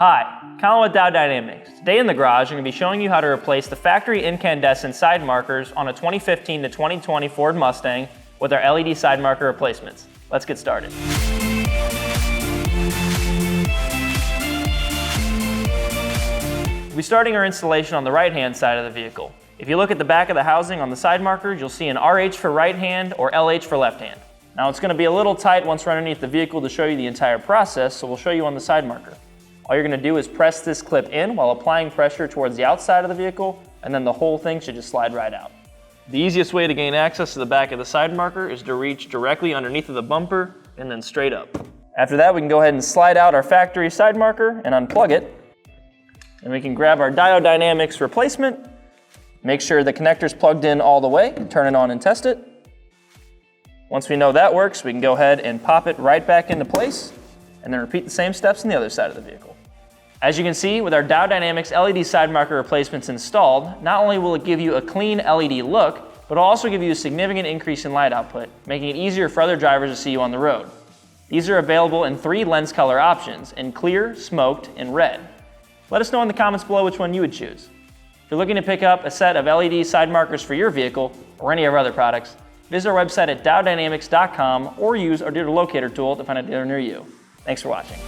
Hi, Colin with Diode Dynamics. Today in the garage, I'm going to be showing you how to replace the factory incandescent side markers on a 2015 to 2020 Ford Mustang with our LED Sidemarker replacements. Let's get started. We'll be starting our installation on the right-hand side of the vehicle. If you look at the back of the housing on the side markers, you'll see an RH for right hand or LH for left hand. Now it's going to be a little tight once we're underneath the vehicle to show you the entire process, so we'll show you on the side marker. All you're going to do is press this clip in while applying pressure towards the outside of the vehicle, and then the whole thing should just slide right out. The easiest way to gain access to the back of the side marker is to reach directly underneath of the bumper and then straight up. After that, we can go ahead and slide out our factory side marker and unplug it. And we can grab our Diode Dynamics replacement, make sure the connector's plugged in all the way, turn it on and test it. Once we know that works, we can go ahead and pop it right back into place and then repeat the same steps on the other side of the vehicle. As you can see, with our Diode Dynamics LED Sidemarker replacements installed, not only will it give you a clean LED look, but it'll also give you a significant increase in light output, making it easier for other drivers to see you on the road. These are available in 3 lens color options, in clear, smoked, and red. Let us know in the comments below which one you would choose. If you're looking to pick up a set of LED side markers for your vehicle or any of our other products, visit our website at diodedynamics.com or use our dealer locator tool to find a dealer near you. Thanks for watching.